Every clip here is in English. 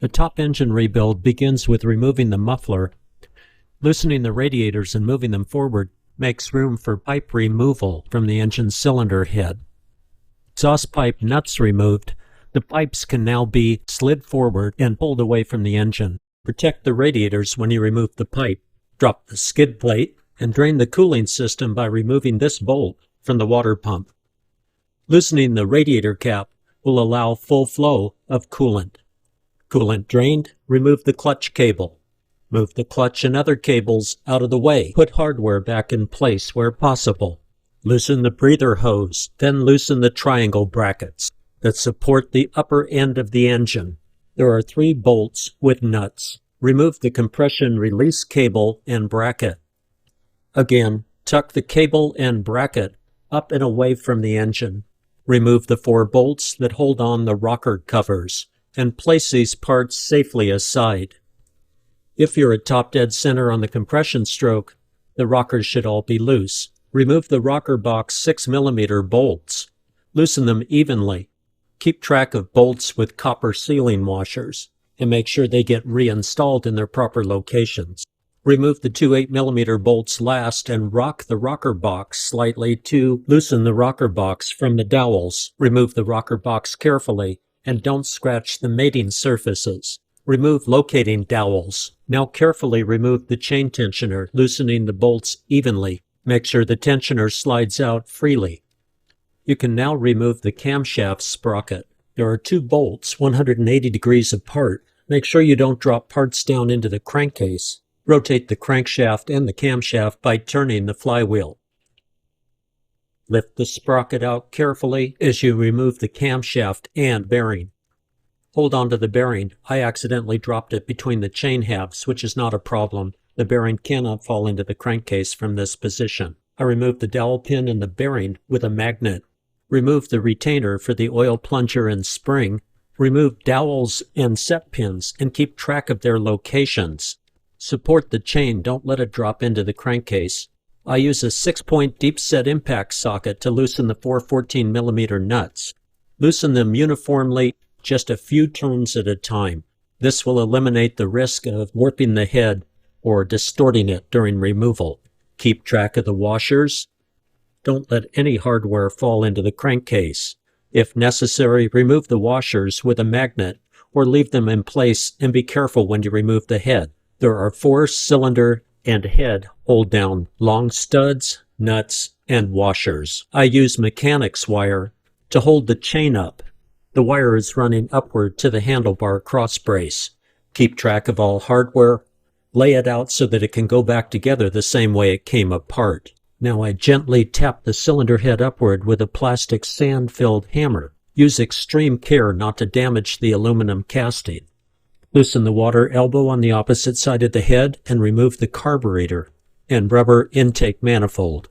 The top engine rebuild begins with removing the muffler. Loosening the radiators and moving them forward makes room for pipe removal from the engine cylinder head. Exhaust pipe nuts removed, the pipes can now be slid forward and pulled away from the engine. Protect the radiators when you remove the pipe. Drop the skid plate and drain the cooling system by removing this bolt from the water pump. Loosening the radiator cap will allow full flow of coolant. Coolant drained, remove the clutch cable. Move the clutch and other cables out of the way. Put hardware back in place where possible. Loosen the breather hose, then loosen the triangle brackets that support the upper end of the engine. There are 3 bolts with nuts. Remove the compression release cable and bracket. Again, tuck the cable and bracket up and away from the engine. Remove the 4 bolts that hold on the rocker covers and place these parts safely aside. If you're at top dead center on the compression stroke, the rockers should all be loose. Remove the rocker box 6mm bolts. Loosen them evenly. Keep track of bolts with copper sealing washers and make sure they get reinstalled in their proper locations. Remove the 2 8mm bolts last and rock the rocker box slightly to loosen the rocker box from the dowels. Remove the rocker box carefully and don't scratch the mating surfaces. Remove locating dowels. Now carefully remove the chain tensioner, loosening the bolts evenly. Make sure the tensioner slides out freely. You can now remove the camshaft sprocket. There are 2 bolts 180 degrees apart. Make sure you don't drop parts down into the crankcase. Rotate the crankshaft and the camshaft by turning the flywheel. Lift the sprocket out carefully as you remove the camshaft and bearing. Hold on to the bearing. I accidentally dropped it between the chain halves, which is not a problem. The bearing cannot fall into the crankcase from this position. I removed the dowel pin and the bearing with a magnet. Remove the retainer for the oil plunger and spring. Remove dowels and set pins and keep track of their locations. Support the chain, don't let it drop into the crankcase. I use a 6-point deep set impact socket to loosen the 4 14mm nuts. Loosen them uniformly, just a few turns at a time. This will eliminate the risk of warping the head or distorting it during removal. Keep track of the washers. Don't let any hardware fall into the crankcase. If necessary, remove the washers with a magnet or leave them in place and be careful when you remove the head. There are 4 cylinder and head hold-down long studs, nuts, and washers. I use mechanics wire to hold the chain up. The wire is running upward to the handlebar cross brace. Keep track of all hardware. Lay it out so that it can go back together the same way it came apart. Now I gently tap the cylinder head upward with a plastic sand-filled hammer. Use extreme care not to damage the aluminum casting. Loosen the water elbow on the opposite side of the head and remove the carburetor and rubber intake manifold.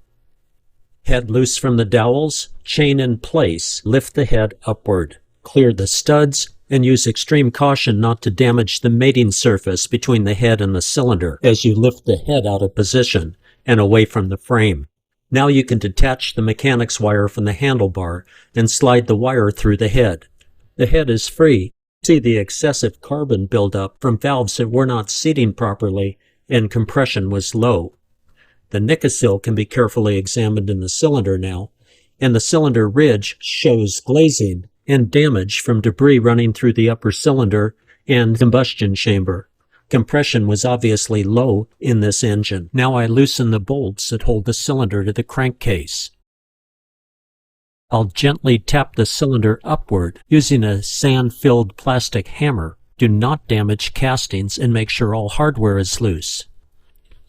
Head loose from the dowels, chain in place, lift the head upward. Clear the studs and use extreme caution not to damage the mating surface between the head and the cylinder as you lift the head out of position and away from the frame. Now you can detach the mechanics wire from the handlebar and slide the wire through the head. The head is free. See the excessive carbon buildup from valves that were not seating properly and compression was low. The Nickel can be carefully examined in the cylinder now, and the cylinder ridge shows glazing and damage from debris running through the upper cylinder and combustion chamber. Compression was obviously low in this engine. Now I loosen the bolts that hold the cylinder to the crankcase. I'll gently tap the cylinder upward using a sand-filled plastic hammer. Do not damage castings and make sure all hardware is loose.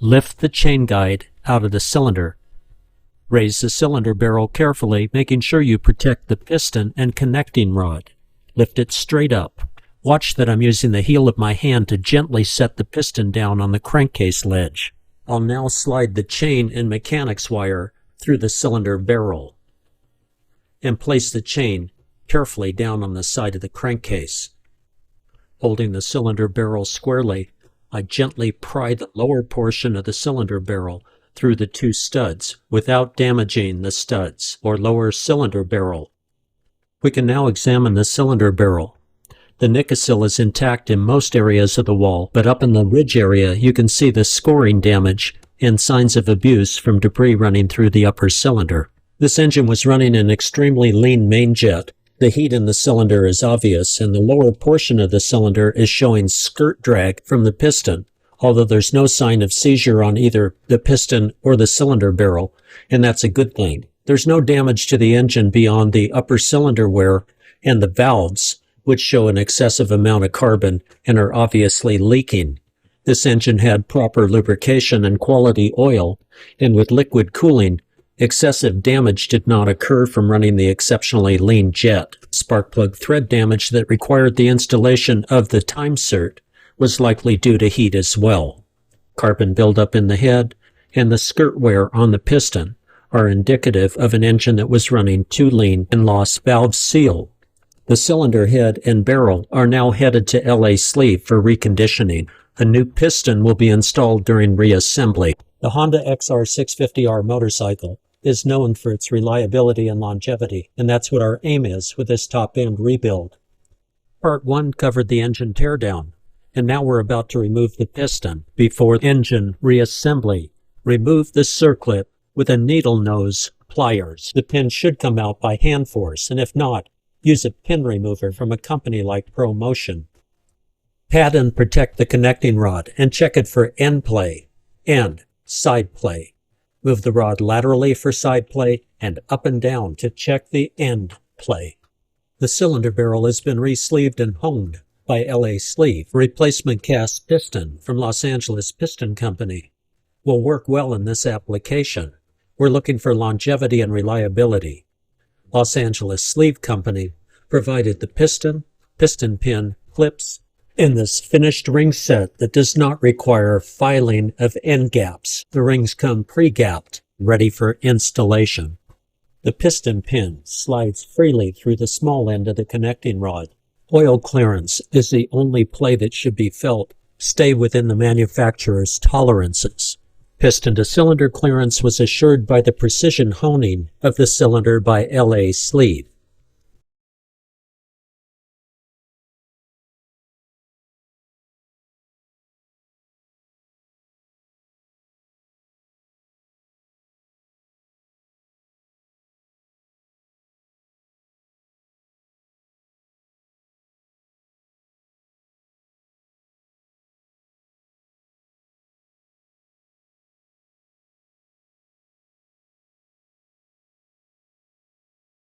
Lift the chain guide out of the cylinder. Raise the cylinder barrel carefully, making sure you protect the piston and connecting rod. Lift it straight up. Watch that I'm using the heel of my hand to gently set the piston down on the crankcase ledge. I'll now slide the chain and mechanics wire through the cylinder barrel and place the chain carefully down on the side of the crankcase. Holding the cylinder barrel squarely, I gently pry the lower portion of the cylinder barrel through the 2 studs without damaging the studs or lower cylinder barrel. We can now examine the cylinder barrel. The nickel is intact in most areas of the wall, but up in the ridge area you can see the scoring damage and signs of abuse from debris running through the upper cylinder. This engine was running an extremely lean main jet. The heat in the cylinder is obvious, and the lower portion of the cylinder is showing skirt drag from the piston, although there's no sign of seizure on either the piston or the cylinder barrel, and that's a good thing. There's no damage to the engine beyond the upper cylinder wear and the valves, which show an excessive amount of carbon and are obviously leaking. This engine had proper lubrication and quality oil, and with liquid cooling, excessive damage did not occur from running the exceptionally lean jet. Spark plug thread damage that required the installation of the time cert was likely due to heat as well. Carbon buildup in the head and the skirt wear on the piston are indicative of an engine that was running too lean and lost valve seal. The cylinder head and barrel are now headed to LA sleeve for reconditioning. A new piston will be installed during reassembly. The Honda XR650R motorcycle is known for its reliability and longevity, and that's what our aim is with this top-end rebuild. Part 1 covered the engine teardown, and now we're about to remove the piston. Before engine reassembly, remove the circlip with a needle nose pliers. The pin should come out by hand force, and if not, use a pin remover from a company like ProMotion. Pat and protect the connecting rod and check it for end play and side play. Move the rod laterally for side play and up and down to check the end play. The cylinder barrel has been re-sleeved and honed by LA Sleeve. Replacement cast piston from Los Angeles Piston Company will work well in this application. We're looking for longevity and reliability. Los Angeles Sleeve Company provided the piston pin, clips, in this finished ring set that does not require filing of end gaps. The rings come pre-gapped, ready for installation. The piston pin slides freely through the small end of the connecting rod. Oil clearance is the only play that should be felt. Stay within the manufacturer's tolerances. Piston to cylinder clearance was assured by the precision honing of the cylinder by LA Sleeve.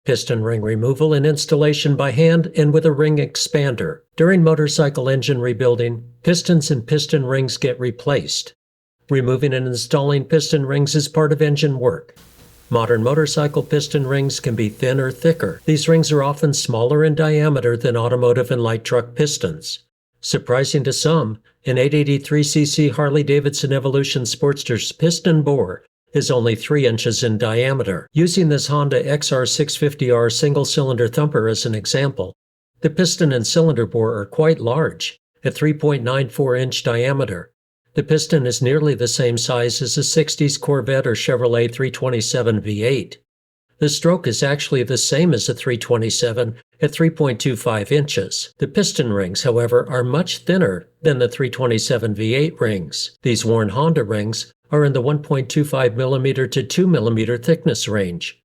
Piston ring removal and installation by hand and with a ring expander. During motorcycle engine rebuilding, pistons and piston rings get replaced. Removing and installing piston rings is part of engine work. Modern motorcycle piston rings can be thin or thicker. These rings are often smaller in diameter than automotive and light truck pistons. Surprising to some, an 883cc Harley-Davidson Evolution Sportster's piston bore is only 3 inches in diameter. Using this Honda XR650R single-cylinder thumper as an example, the piston and cylinder bore are quite large, at 3.94-inch diameter. The piston is nearly the same size as a 60s Corvette or Chevrolet 327 V8. The stroke is actually the same as a 327 at 3.25 inches. The piston rings, however, are much thinner than the 327 V8 rings. These worn Honda rings are in the 1.25 mm to 2 mm thickness range.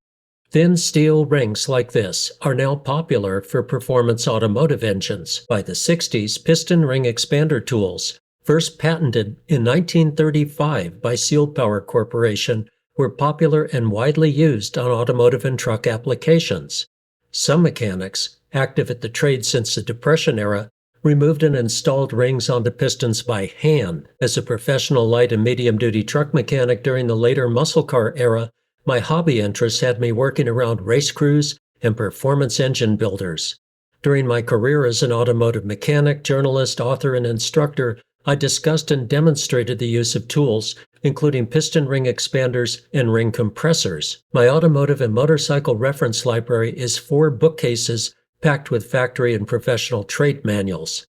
Thin steel rings like this are now popular for performance automotive engines. By the 60s, piston ring expander tools, first patented in 1935 by Seal Power Corporation, were popular and widely used on automotive and truck applications. Some mechanics, active at the trade since the Depression era, removed and installed rings onto pistons by hand. As a professional light and medium-duty truck mechanic during the later muscle car era, my hobby interests had me working around race crews and performance engine builders. During my career as an automotive mechanic, journalist, author, and instructor, I discussed and demonstrated the use of tools, including piston ring expanders and ring compressors. My automotive and motorcycle reference library is 4 bookcases packed with factory and professional trade manuals.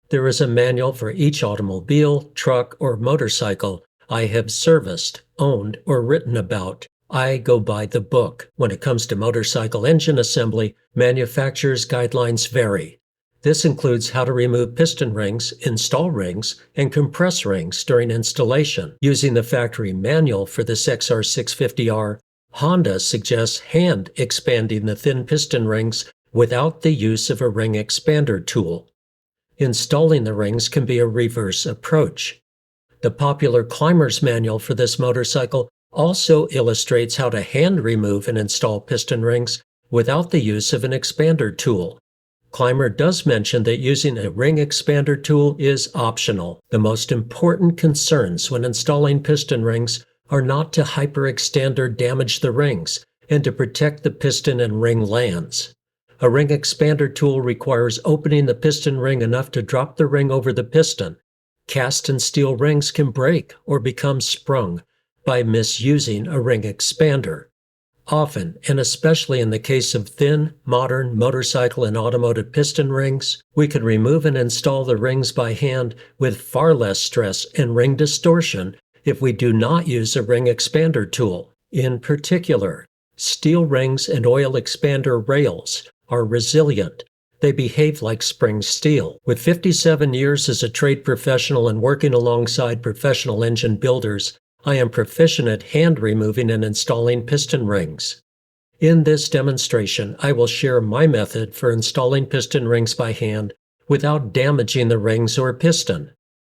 There is a manual for each automobile, truck, or motorcycle I have serviced, owned, or written about. I go by the book. When it comes to motorcycle engine assembly, manufacturers' guidelines vary. This includes how to remove piston rings, install rings, and compress rings during installation. Using the factory manual for this XR650R, Honda suggests hand expanding the thin piston rings without the use of a ring expander tool. Installing the rings can be a reverse approach. The popular Climber's manual for this motorcycle also illustrates how to hand remove and install piston rings without the use of an expander tool. Climber does mention that using a ring expander tool is optional. The most important concerns when installing piston rings are not to hyperextend or damage the rings, and to protect the piston and ring lands. A ring expander tool requires opening the piston ring enough to drop the ring over the piston. Cast and steel rings can break or become sprung by misusing a ring expander. Often, and especially in the case of thin, modern motorcycle and automotive piston rings, we can remove and install the rings by hand with far less stress and ring distortion if we do not use a ring expander tool. In particular, steel rings and oil expander rails are resilient. They behave like spring steel. With 57 years as a trade professional and working alongside professional engine builders, I am proficient at hand removing and installing piston rings. In this demonstration, I will share my method for installing piston rings by hand without damaging the rings or piston.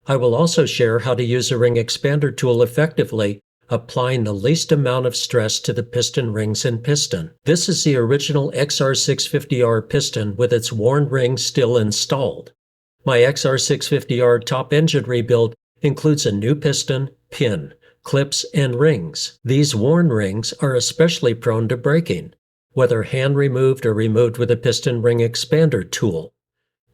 I will also share how to use a ring expander tool effectively, applying the least amount of stress to the piston rings and piston. This is the original XR650R piston with its worn rings still installed. My XR650R top engine rebuild includes a new piston, pin, clips, and rings. These worn rings are especially prone to breaking, whether hand removed or removed with a piston ring expander tool.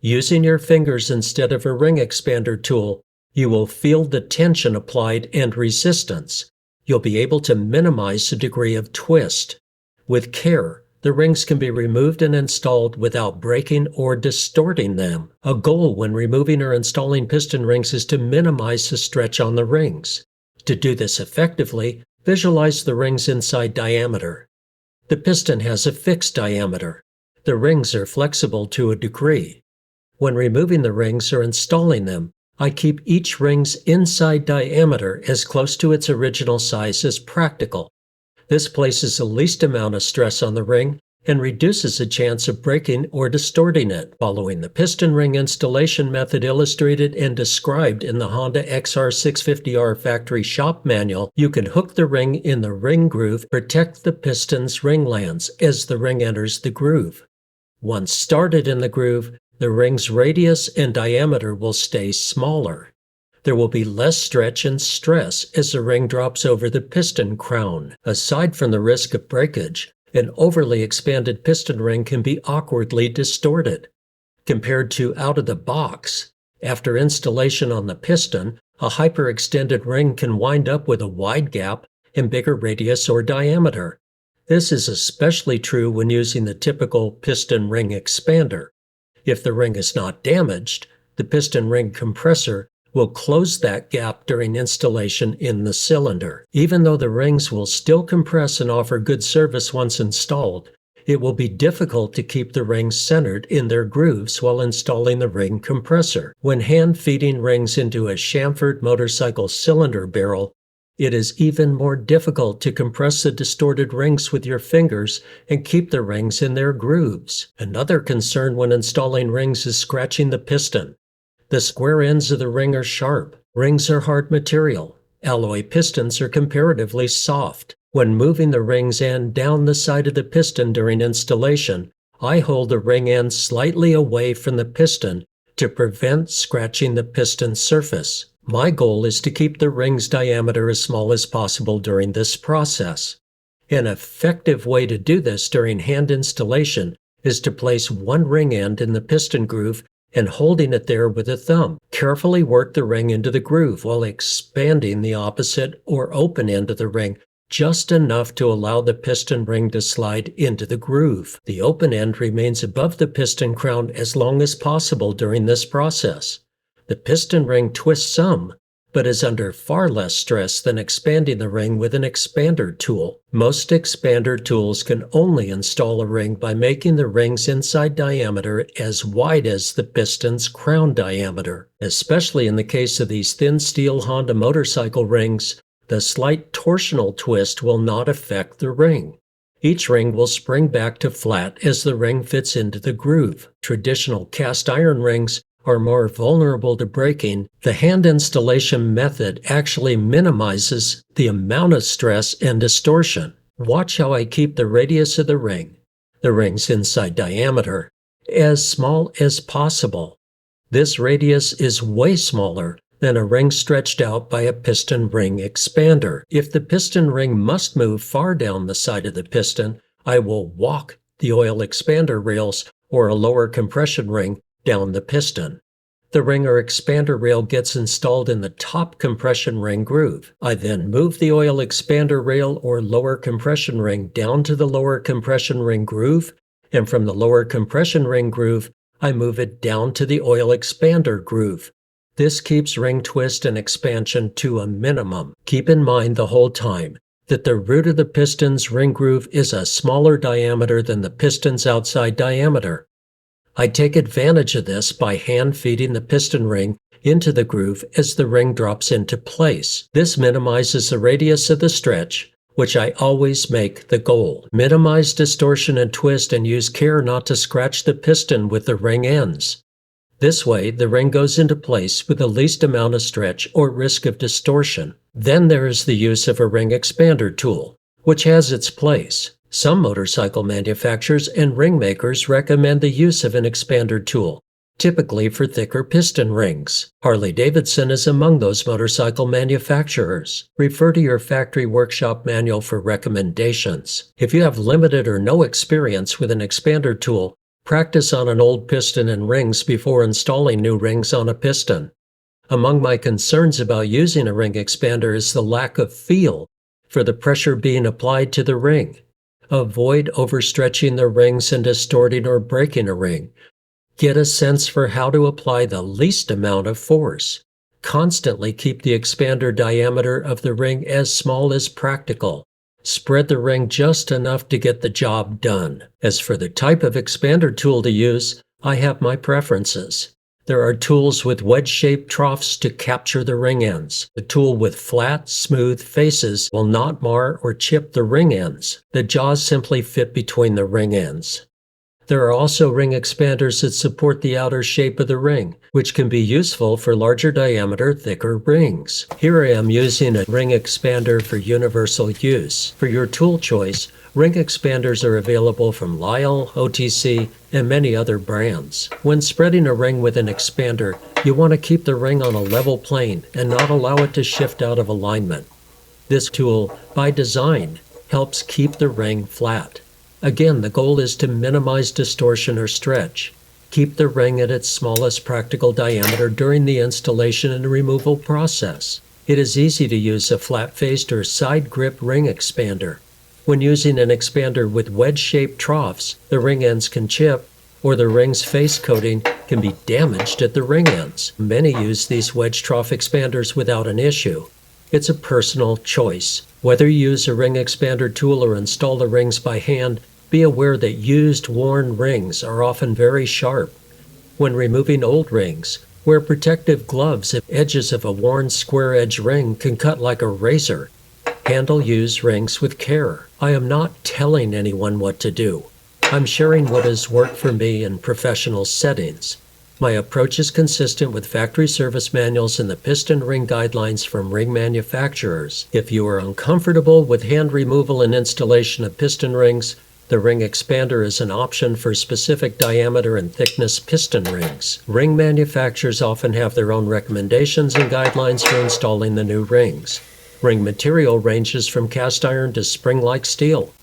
Using your fingers instead of a ring expander tool, you will feel the tension applied and resistance. You'll be able to minimize the degree of twist. With care, the rings can be removed and installed without breaking or distorting them. A goal when removing or installing piston rings is to minimize the stretch on the rings. To do this effectively, visualize the ring's inside diameter. The piston has a fixed diameter. The rings are flexible to a degree. When removing the rings or installing them, I keep each ring's inside diameter as close to its original size as practical. This places the least amount of stress on the ring and reduces the chance of breaking or distorting it. Following the piston ring installation method illustrated and described in the Honda XR650R factory shop manual, you can hook the ring in the ring groove, protect the piston's ring lands as the ring enters the groove. Once started in the groove, the ring's radius and diameter will stay smaller. There will be less stretch and stress as the ring drops over the piston crown. Aside from the risk of breakage, an overly expanded piston ring can be awkwardly distorted. Compared to out of the box, after installation on the piston, a hyperextended ring can wind up with a wide gap and bigger radius or diameter. This is especially true when using the typical piston ring expander. If the ring is not damaged, the piston ring compressor will close that gap during installation in the cylinder. Even though the rings will still compress and offer good service once installed, it will be difficult to keep the rings centered in their grooves while installing the ring compressor. When hand feeding rings into a chamfered motorcycle cylinder barrel, it is even more difficult to compress the distorted rings with your fingers and keep the rings in their grooves. Another concern when installing rings is scratching the piston. The square ends of the ring are sharp. Rings are hard material. Alloy pistons are comparatively soft. When moving the rings end down the side of the piston during installation, I hold the ring end slightly away from the piston to prevent scratching the piston surface. My goal is to keep the ring's diameter as small as possible during this process. An effective way to do this during hand installation is to place one ring end in the piston groove and holding it there with a thumb. Carefully work the ring into the groove while expanding the opposite or open end of the ring just enough to allow the piston ring to slide into the groove. The open end remains above the piston crown as long as possible during this process. The piston ring twists some, but is under far less stress than expanding the ring with an expander tool. Most expander tools can only install a ring by making the ring's inside diameter as wide as the piston's crown diameter. Especially in the case of these thin steel Honda motorcycle rings, the slight torsional twist will not affect the ring. Each ring will spring back to flat as the ring fits into the groove. Traditional cast iron rings are more vulnerable to breaking. The hand installation method actually minimizes the amount of stress and distortion. Watch how I keep the radius of the ring's inside diameter, as small as possible. This radius is way smaller than a ring stretched out by a piston ring expander. If the piston ring must move far down the side of the piston, I will walk the oil expander rails or a lower compression ring down the piston. The ring or expander rail gets installed in the top compression ring groove. I then move the oil expander rail or lower compression ring down to the lower compression ring groove, and from the lower compression ring groove, I move it down to the oil expander groove. This keeps ring twist and expansion to a minimum. Keep in mind the whole time that the root of the piston's ring groove is a smaller diameter than the piston's outside diameter. I take advantage of this by hand feeding the piston ring into the groove as the ring drops into place. This minimizes the radius of the stretch, which I always make the goal. Minimize distortion and twist and use care not to scratch the piston with the ring ends. This way, the ring goes into place with the least amount of stretch or risk of distortion. Then there is the use of a ring expander tool, which has its place. Some motorcycle manufacturers and ring makers recommend the use of an expander tool, typically for thicker piston rings. Harley-Davidson is among those motorcycle manufacturers. Refer to your factory workshop manual for recommendations. If you have limited or no experience with an expander tool, practice on an old piston and rings before installing new rings on a piston. Among my concerns about using a ring expander is the lack of feel for the pressure being applied to the ring. Avoid overstretching the rings and distorting or breaking a ring. Get a sense for how to apply the least amount of force. Constantly keep the expander diameter of the ring as small as practical. Spread the ring just enough to get the job done. As for the type of expander tool to use, I have my preferences. There are tools with wedge-shaped troughs to capture the ring ends. The tool with flat, smooth faces will not mar or chip the ring ends. The jaws simply fit between the ring ends. There are also ring expanders that support the outer shape of the ring, which can be useful for larger diameter, thicker rings. Here I am using a ring expander for universal use. For your tool choice, ring expanders are available from Lyle, OTC, and many other brands. When spreading a ring with an expander, you want to keep the ring on a level plane and not allow it to shift out of alignment. This tool, by design, helps keep the ring flat. Again, the goal is to minimize distortion or stretch. Keep the ring at its smallest practical diameter during the installation and removal process. It is easy to use a flat-faced or side grip ring expander. When using an expander with wedge-shaped troughs, the ring ends can chip, or the ring's face coating can be damaged at the ring ends. Many use these wedge trough expanders without an issue. It's a personal choice. Whether you use a ring expander tool or install the rings by hand, be aware that used, worn rings are often very sharp. When removing old rings, wear protective gloves if edges of a worn square edge ring can cut like a razor. Handle used rings with care. I am not telling anyone what to do. I'm sharing what has worked for me in professional settings. My approach is consistent with factory service manuals and the piston ring guidelines from ring manufacturers. If you are uncomfortable with hand removal and installation of piston rings, the ring expander is an option for specific diameter and thickness piston rings. Ring manufacturers often have their own recommendations and guidelines for installing the new rings. Ring material ranges from cast iron to spring-like steel.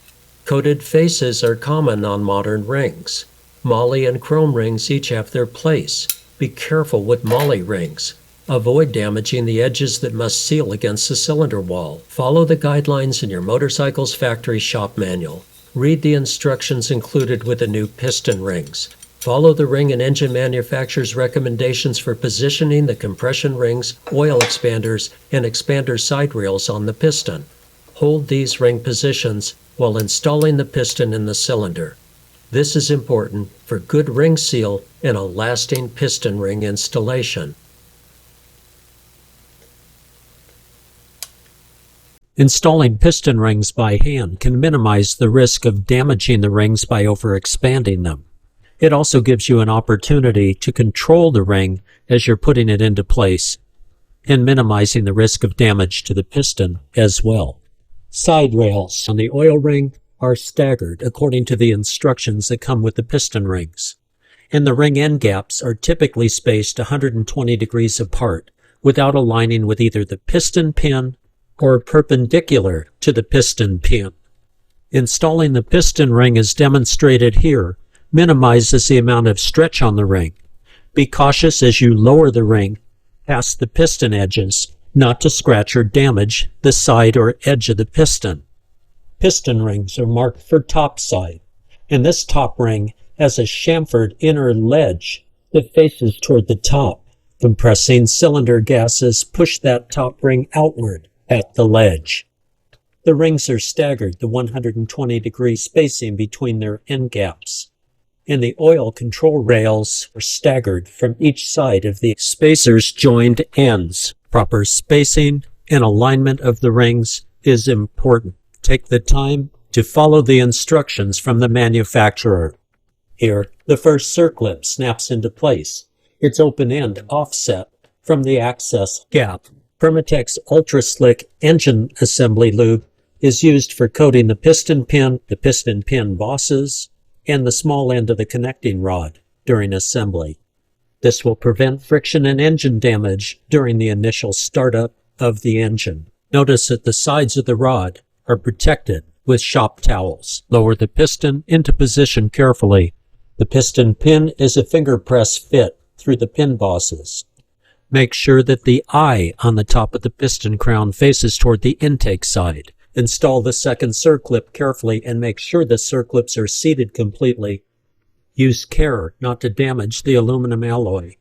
Coated faces are common on modern rings. Moly and chrome rings each have their place. Be careful with moly rings. Avoid damaging the edges that must seal against the cylinder wall. Follow the guidelines in your motorcycle's factory shop manual. Read the instructions included with the new piston rings. Follow the ring and engine manufacturer's recommendations for positioning the compression rings, oil expanders, and expander side rails on the piston. Hold these ring positions while installing the piston in the cylinder. This is important for good ring seal and a lasting piston ring installation. Installing piston rings by hand can minimize the risk of damaging the rings by overexpanding them. It also gives you an opportunity to control the ring as you're putting it into place and minimizing the risk of damage to the piston as well. Side rails on the oil ring are staggered according to the instructions that come with the piston rings, and the ring end gaps are typically spaced 120 degrees apart without aligning with either the piston pin or perpendicular to the piston pin. Installing the piston ring as demonstrated here minimizes the amount of stretch on the ring. Be cautious as you lower the ring past the piston edges not to scratch or damage the side or edge of the piston. Piston rings are marked for top side, and this top ring has a chamfered inner ledge that faces toward the top. Compressing cylinder gases push that top ring outward at the ledge. The rings are staggered the 120 degree spacing between their end gaps, and the oil control rails are staggered from each side of the spacers joined ends. Proper spacing and alignment of the rings is important. Take the time to follow the instructions from the manufacturer. Here, the first circlip snaps into place, its open end offset from the access gap. Permatex Ultra Slick engine assembly lube is used for coating the piston pin bosses, and the small end of the connecting rod during assembly. This will prevent friction and engine damage during the initial startup of the engine. Notice that the sides of the rod are protected with shop towels. Lower the piston into position carefully. The piston pin is a finger press fit through the pin bosses. Make sure that the eye on the top of the piston crown faces toward the intake side. Install the second circlip carefully and make sure the circlips are seated completely. Use care not to damage the aluminum alloy.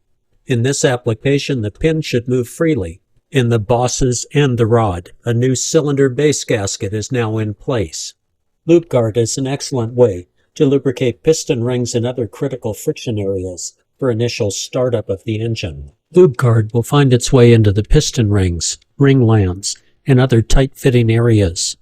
In this application, the pin should move freely in the bosses and the rod. A new cylinder base gasket is now in place. Lube guard is an excellent way to lubricate piston rings and other critical friction areas for initial startup of the engine. Lube guard will find its way into the piston rings, ring lands, and other tight-fitting areas.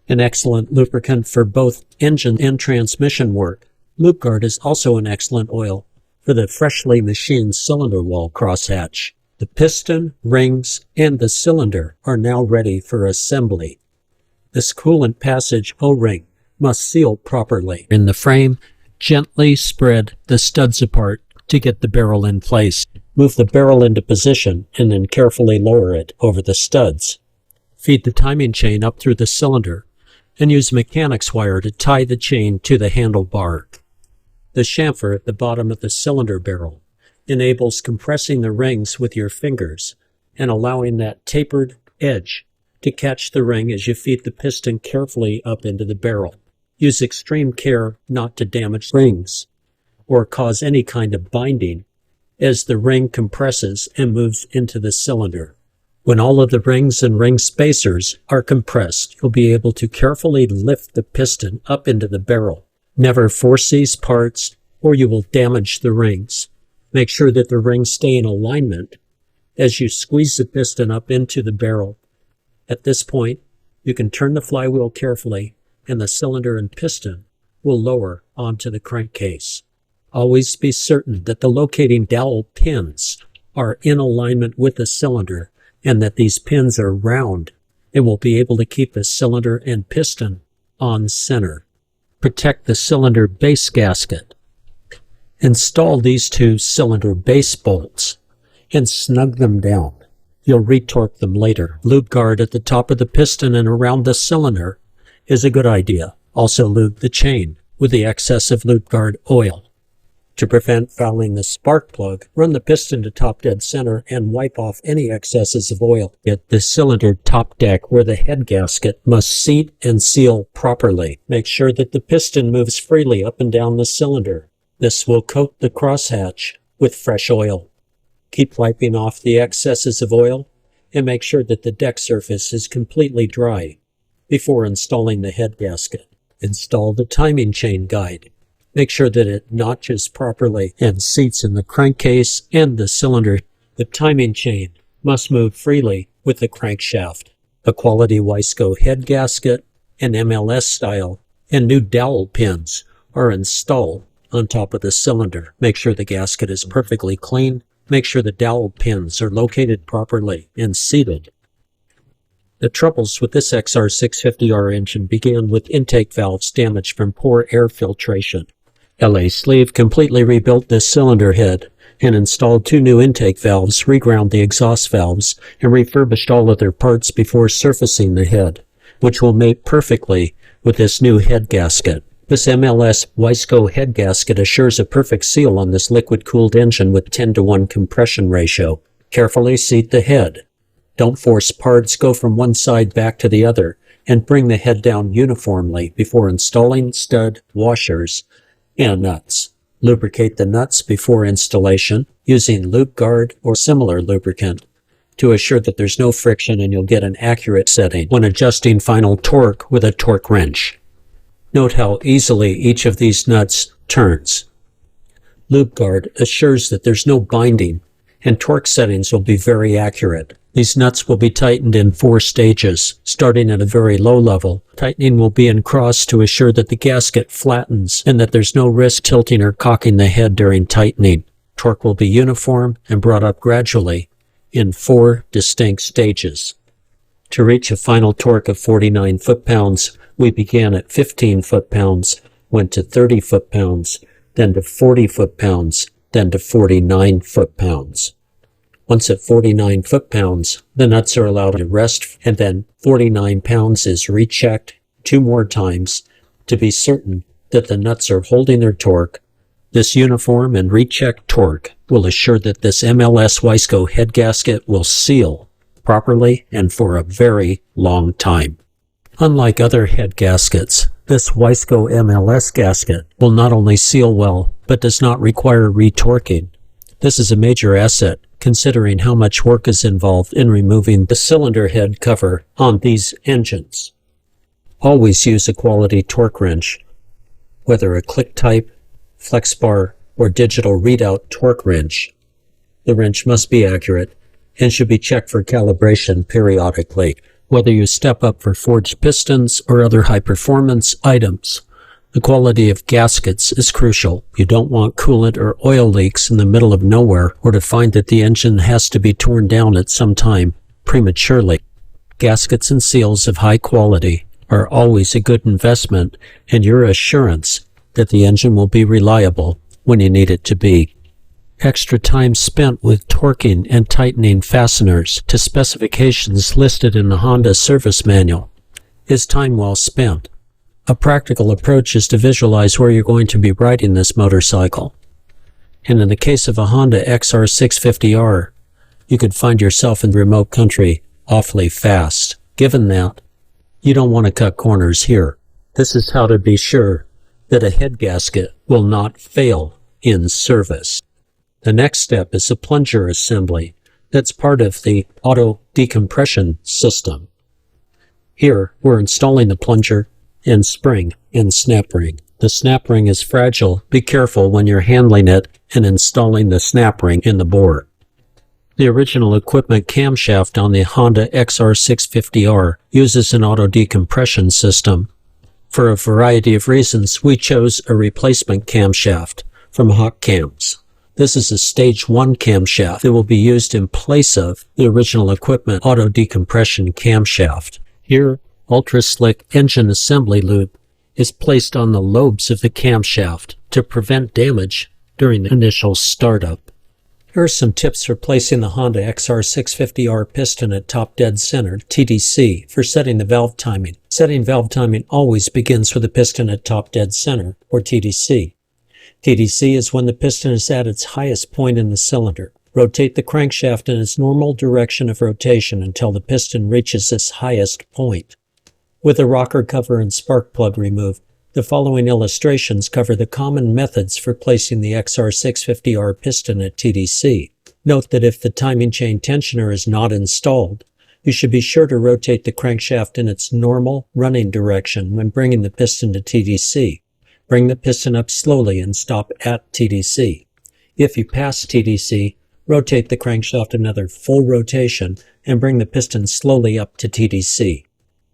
An excellent lubricant for both engine and transmission work, Lube guard is also an excellent oil for the freshly machined cylinder wall crosshatch. The piston, rings, and the cylinder are now ready for assembly. This coolant passage O-ring must seal properly. In the frame, gently spread the studs apart to get the barrel in place. Move the barrel into position and then carefully lower it over the studs. Feed the timing chain up through the cylinder and use mechanics wire to tie the chain to the handlebar. The chamfer at the bottom of the cylinder barrel enables compressing the rings with your fingers and allowing that tapered edge to catch the ring as you feed the piston carefully up into the barrel. Use extreme care not to damage rings or cause any kind of binding as the ring compresses and moves into the cylinder. When all of the rings and ring spacers are compressed, you'll be able to carefully lift the piston up into the barrel. Never force these parts or you will damage the rings. Make sure that the rings stay in alignment as you squeeze the piston up into the barrel. At this point, you can turn the flywheel carefully and the cylinder and piston will lower onto the crankcase. Always be certain that the locating dowel pins are in alignment with the cylinder and that these pins are round and will be able to keep the cylinder and piston on center. Protect the cylinder base gasket. Install these two cylinder base bolts and snug them down. You'll retorque them later. Lube guard at the top of the piston and around the cylinder is a good idea. Also lube the chain with the excess of lube guard oil. To prevent fouling the spark plug, run the piston to top dead center and wipe off any excesses of oil. Get the cylinder top deck where the head gasket must seat and seal properly. Make sure that the piston moves freely up and down the cylinder. This will coat the crosshatch with fresh oil. Keep wiping off the excesses of oil and make sure that the deck surface is completely dry before installing the head gasket. Install the timing chain guide. Make sure that it notches properly and seats in the crankcase and the cylinder. The timing chain must move freely with the crankshaft. A quality Wiseco head gasket, an MLS style, and new dowel pins are installed on top of the cylinder. Make sure the gasket is perfectly clean. Make sure the dowel pins are located properly and seated. The troubles with this XR650R engine began with intake valves damaged from poor air filtration. LA Sleeve completely rebuilt this cylinder head and installed 2 new intake valves, reground the exhaust valves, and refurbished all other parts before surfacing the head, which will mate perfectly with this new head gasket. This MLS Wiseco head gasket assures a perfect seal on this liquid-cooled engine with 10-to-1 compression ratio. Carefully seat the head. Don't force parts, go from one side back to the other, and bring the head down uniformly before installing stud, washers, and nuts. Lubricate the nuts before installation using lube guard or similar lubricant to assure that there's no friction and you'll get an accurate setting when adjusting final torque with a torque wrench. Note how easily each of these nuts turns. Lube guard assures that there's no binding, and torque settings will be very accurate. These nuts will be tightened in 4 stages, starting at a very low level. Tightening will be in cross to assure that the gasket flattens and that there's no risk tilting or cocking the head during tightening. Torque will be uniform and brought up gradually in 4 distinct stages. To reach a final torque of 49 foot-pounds, we began at 15 foot-pounds, went to 30 foot-pounds, then to 40 foot-pounds, then to 49 foot-pounds. Once at 49 foot-pounds, the nuts are allowed to rest, and then 49 pounds is rechecked 2 more times to be certain that the nuts are holding their torque. This uniform and rechecked torque will assure that this MLS Wiseco head gasket will seal properly and for a very long time. Unlike other head gaskets, this Wiseco MLS gasket will not only seal well, but does not require retorquing. This is a major asset considering how much work is involved in removing the cylinder head cover on these engines. Always use a quality torque wrench, whether a click type, flex bar, or digital readout torque wrench. The wrench must be accurate and should be checked for calibration periodically. Whether you step up for forged pistons or other high-performance items, the quality of gaskets is crucial. You don't want coolant or oil leaks in the middle of nowhere or to find that the engine has to be torn down at some time prematurely. Gaskets and seals of high quality are always a good investment and your assurance that the engine will be reliable when you need it to be. Extra time spent with torquing and tightening fasteners to specifications listed in the Honda service manual is time well spent. A practical approach is to visualize where you're going to be riding this motorcycle. And in the case of a Honda XR650R, you could find yourself in remote country awfully fast. Given that, you don't want to cut corners here. This is how to be sure that a head gasket will not fail in service. The next step is a plunger assembly that's part of the auto decompression system. Here, we're installing the plunger and spring and snap ring. The snap ring is fragile. Be careful when you're handling it and installing the snap ring in the bore. The original equipment camshaft on the Honda XR650R uses an auto decompression system. For a variety of reasons, we chose a replacement camshaft from Hawk Cams. This is a Stage 1 camshaft that will be used in place of the original equipment auto decompression camshaft. Here, ultra-slick engine assembly lube is placed on the lobes of the camshaft to prevent damage during the initial startup. Here are some tips for placing the Honda XR650R piston at top dead center, TDC, for setting the valve timing. Setting valve timing always begins with the piston at top dead center, or TDC. TDC is when the piston is at its highest point in the cylinder. Rotate the crankshaft in its normal direction of rotation until the piston reaches its highest point. With the rocker cover and spark plug removed, The following illustrations cover the common methods for placing the XR650R piston at TDC. Note that if the timing chain tensioner is not installed, you should be sure to rotate the crankshaft in its normal running direction when bringing the piston to TDC. Bring the piston up slowly and stop at TDC. If you pass TDC, rotate the crankshaft another full rotation and bring the piston slowly up to TDC.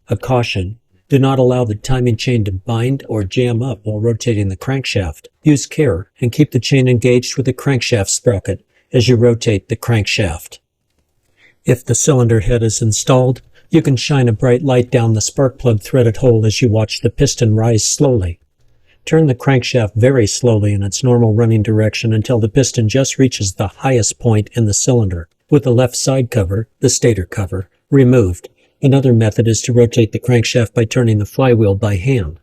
A caution: do not allow the timing chain to bind or jam up while rotating the crankshaft. Use care and keep the chain engaged with the crankshaft sprocket as you rotate the crankshaft. If the cylinder head is installed, you can shine a bright light down the spark plug threaded hole as you watch the piston rise slowly. Turn the crankshaft very slowly in its normal running direction until the piston just reaches the highest point in the cylinder, with the left side cover, the stator cover, removed. Another method is to rotate the crankshaft by turning the flywheel by hand.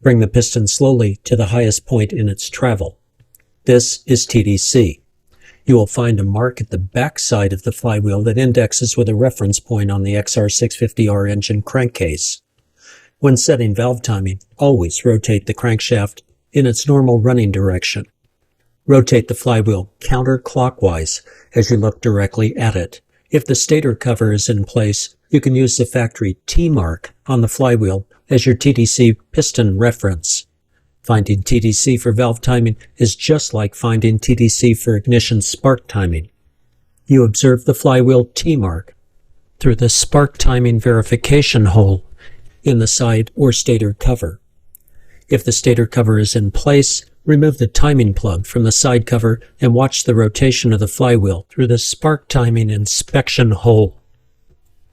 Bring the piston slowly to the highest point in its travel. This is TDC. You will find a mark at the back side of the flywheel that indexes with a reference point on the XR650R engine crankcase. When setting valve timing, always rotate the crankshaft in its normal running direction. Rotate the flywheel counterclockwise as you look directly at it. If the stator cover is in place, you can use the factory T mark on the flywheel as your TDC piston reference. Finding TDC for valve timing is just like finding TDC for ignition spark timing. You observe the flywheel T mark through the spark timing verification hole in the side or stator cover. If the stator cover is in place, remove the timing plug from the side cover and watch the rotation of the flywheel through the spark timing inspection hole.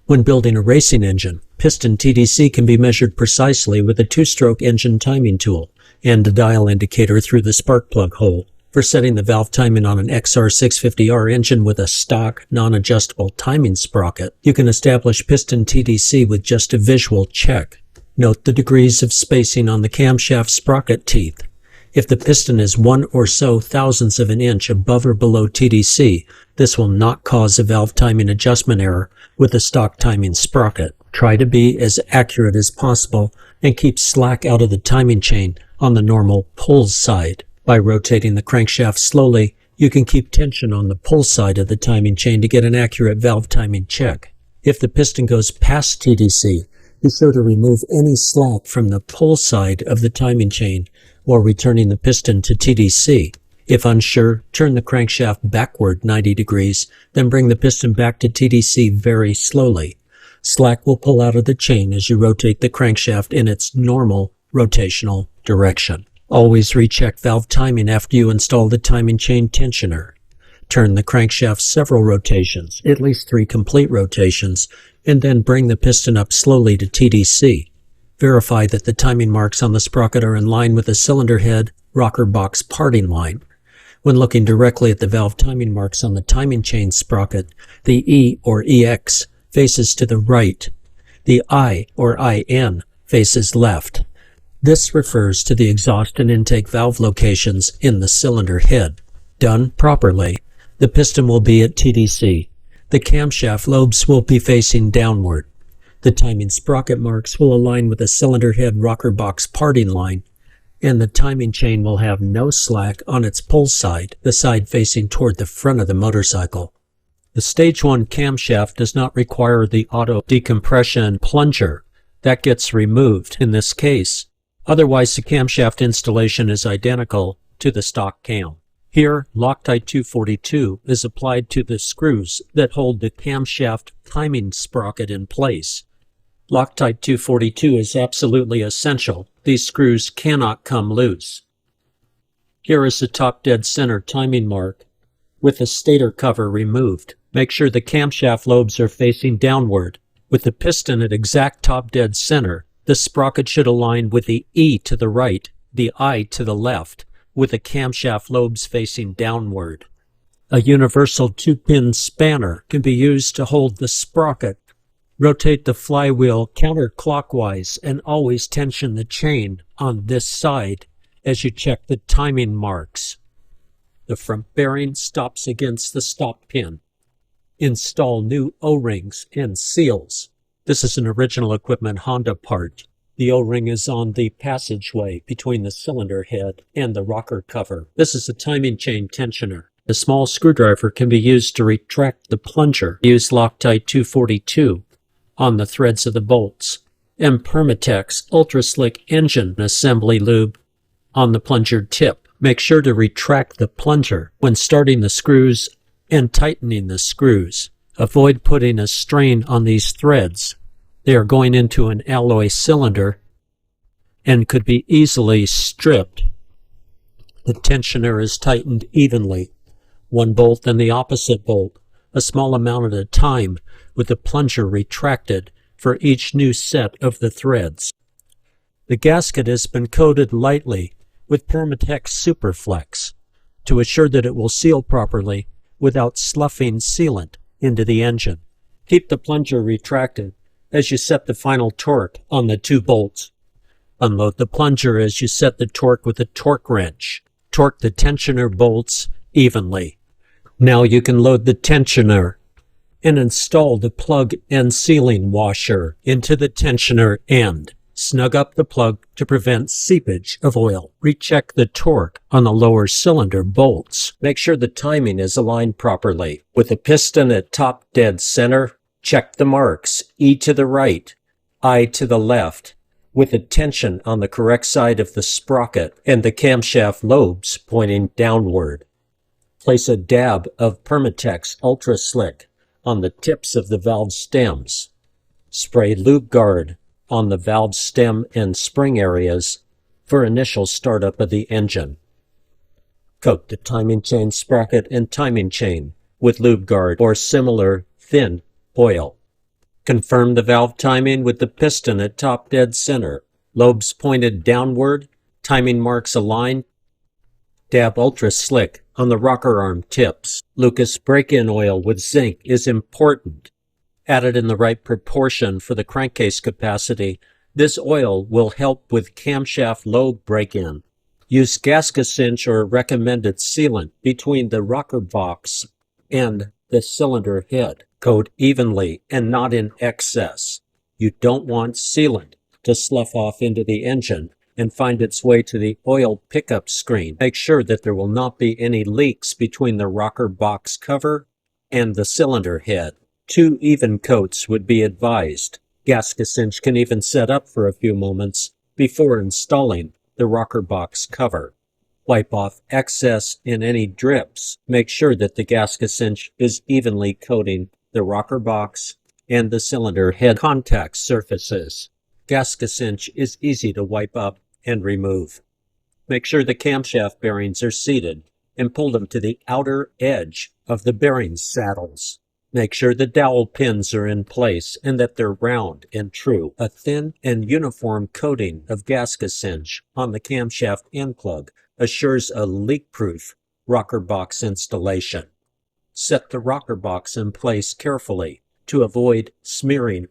When building a racing engine, piston TDC can be measured precisely with a two-stroke engine timing tool and a dial indicator through the spark plug hole. For setting the valve timing on an XR650R engine with a stock, non-adjustable timing sprocket, you can establish piston TDC with just a visual check. Note the degrees of spacing on the camshaft sprocket teeth. If the piston is 1 or so thousandths of an inch above or below TDC, this will not cause a valve timing adjustment error with the stock timing sprocket. Try to be as accurate as possible and keep slack out of the timing chain on the normal pull side. By rotating the crankshaft slowly, you can keep tension on the pull side of the timing chain to get an accurate valve timing check. If the piston goes past TDC, be sure to remove any slack from the pull side of the timing chain while returning the piston to TDC. If unsure, turn the crankshaft backward 90 degrees, then bring the piston back to TDC very slowly. Slack will pull out of the chain as you rotate the crankshaft in its normal rotational direction. Always recheck valve timing after you install the timing chain tensioner. Turn the crankshaft several rotations, at least 3 complete rotations, and then bring the piston up slowly to TDC. Verify that the timing marks on the sprocket are in line with the cylinder head rocker box parting line. When looking directly at the valve timing marks on the timing chain sprocket, the E or EX faces to the right. The I or IN faces left. This refers to the exhaust and intake valve locations in the cylinder head. Done properly, the piston will be at TDC. The camshaft lobes will be facing downward. The timing sprocket marks will align with the cylinder head rocker box parting line, and the timing chain will have no slack on its pull side, the side facing toward the front of the motorcycle. The Stage 1 camshaft does not require the auto decompression plunger. That gets removed in this case. Otherwise, the camshaft installation is identical to the stock cam. Here, Loctite 242 is applied to the screws that hold the camshaft timing sprocket in place. Loctite 242 is absolutely essential. These screws cannot come loose. Here is the top dead center timing mark with the stator cover removed. Make sure the camshaft lobes are facing downward. With the piston at exact top dead center, the sprocket should align with the E to the right, the I to the left, with the camshaft lobes facing downward. A universal 2-pin spanner can be used to hold the sprocket. Rotate the flywheel counterclockwise and always tension the chain on this side as you check the timing marks. The front bearing stops against the stop pin. Install new O-rings and seals. This is an original equipment Honda part. The O-ring is on the passageway between the cylinder head and the rocker cover. This is a timing chain tensioner. A small screwdriver can be used to retract the plunger. Use Loctite 242 on the threads of the bolts, and Permatex Ultra Slick engine assembly lube on the plunger tip. Make sure to retract the plunger when starting the screws and tightening the screws. Avoid putting a strain on these threads. They are going into an alloy cylinder and could be easily stripped. The tensioner is tightened evenly, one bolt and the opposite bolt, a small amount at a time, with the plunger retracted for each new set of the threads. The gasket has been coated lightly with Permatex Superflex to assure that it will seal properly without sloughing sealant into the engine. Keep the plunger retracted as you set the final torque on the two bolts. Unload the plunger as you set the torque with a torque wrench. Torque the tensioner bolts evenly. Now you can load the tensioner and install the plug and sealing washer into the tensioner end. Snug up the plug to prevent seepage of oil. Recheck the torque on the lower cylinder bolts. Make sure the timing is aligned properly. With the piston at top dead center, check the marks, E to the right, I to the left, with the tension on the correct side of the sprocket and the camshaft lobes pointing downward. Place a dab of Permatex Ultra Slick on the tips of the valve stems. Spray lube guard on the valve stem and spring areas for initial startup of the engine. Coat the timing chain sprocket and timing chain with lube guard or similar thin oil. Confirm the valve timing with the piston at top dead center, lobes pointed downward, timing marks aligned. Dab Ultra Slick on the rocker arm tips. Lucas break-in oil with zinc is important. Added in the right proportion for the crankcase capacity, this oil will help with camshaft lobe break-in. Use gasket cinch or recommended sealant between the rocker box and the cylinder head. Coat evenly and not in excess. You don't want sealant to slough off into the engine and find its way to the oil pickup screen. Make sure that there will not be any leaks between the rocker box cover and the cylinder head. 2 even coats would be advised. Gasket cinch can even set up for a few moments before installing the rocker box cover. Wipe off excess and any drips. Make sure that the gasket cinch is evenly coating the rocker box and the cylinder head contact surfaces. Gasket cinch is easy to wipe up and remove. Make sure the camshaft bearings are seated and pull them to the outer edge of the bearing saddles. Make sure the dowel pins are in place and that they're round and true. A thin and uniform coating of gasket cinch on the camshaft end plug assures a leak-proof rocker box installation. Set the rocker box in place carefully to avoid smearing